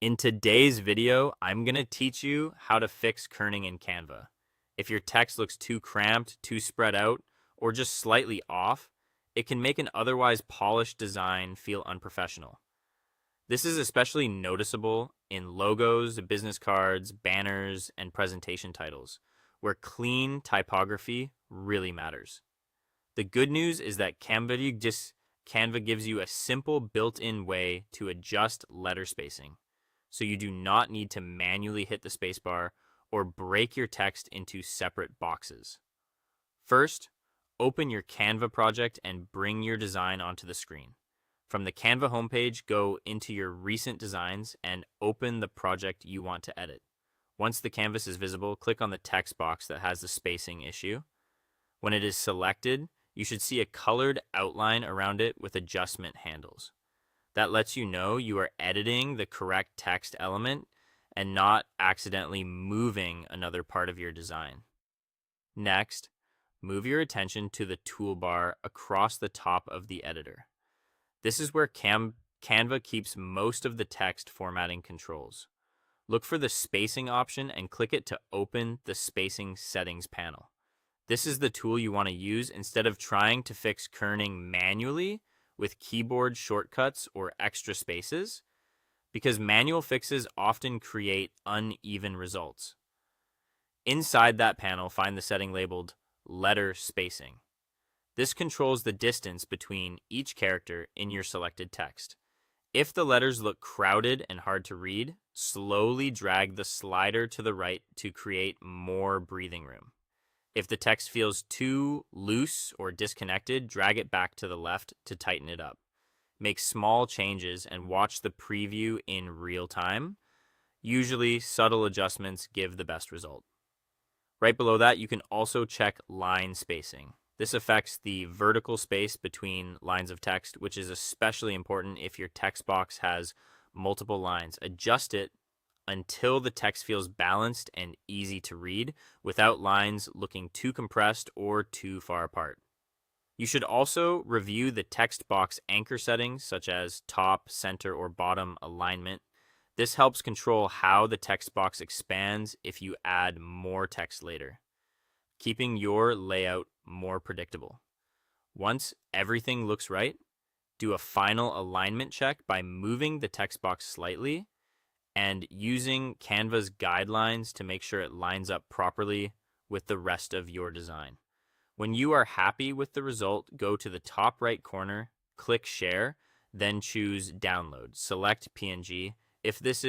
In today's video, I'm going to teach you how to fix kerning in Canva. If your text looks too cramped, too spread out, or just slightly off, it can make an otherwise polished design feel unprofessional. This is especially noticeable in logos, business cards, banners, and presentation titles, where clean typography really matters. The good news is that Canva gives you a simple built-in way to adjust letter spacing, so you do not need to manually hit the spacebar or break your text into separate boxes. First, open your Canva project and bring your design onto the screen. From the Canva homepage, go into your recent designs and open the project you want to edit. Once the canvas is visible, click on the text box that has the spacing issue. When it is selected, you should see a colored outline around it with adjustment handles. That lets you know you are editing the correct text element and not accidentally moving another part of your design. Next, move your attention to the toolbar across the top of the editor. This is where Canva keeps most of the text formatting controls. Look for the spacing option and click it to open the spacing settings panel. This is the tool you want to use instead of trying to fix kerning manually with keyboard shortcuts or extra spaces, because manual fixes often create uneven results. Inside that panel, find the setting labeled letter spacing. This controls the distance between each character in your selected text. If the letters look crowded and hard to read, slowly drag the slider to the right to create more breathing room. If the text feels too loose or disconnected, drag it back to the left to tighten it up. Make small changes and watch the preview in real time. Usually, subtle adjustments give the best result. Right below that, you can also check line spacing. This affects the vertical space between lines of text, which is especially important if your text box has multiple lines. Adjust it until the text feels balanced and easy to read without lines looking too compressed or too far apart. You should also review the text box anchor settings such as top, center, or bottom alignment. This helps control how the text box expands if you add more text later, keeping your layout more predictable. Once everything looks right, do a final alignment check by moving the text box slightly and using Canva's guidelines to make sure it lines up properly with the rest of your design. When you are happy with the result, go to the top right corner, click Share, then choose Download. Select PNG. If this is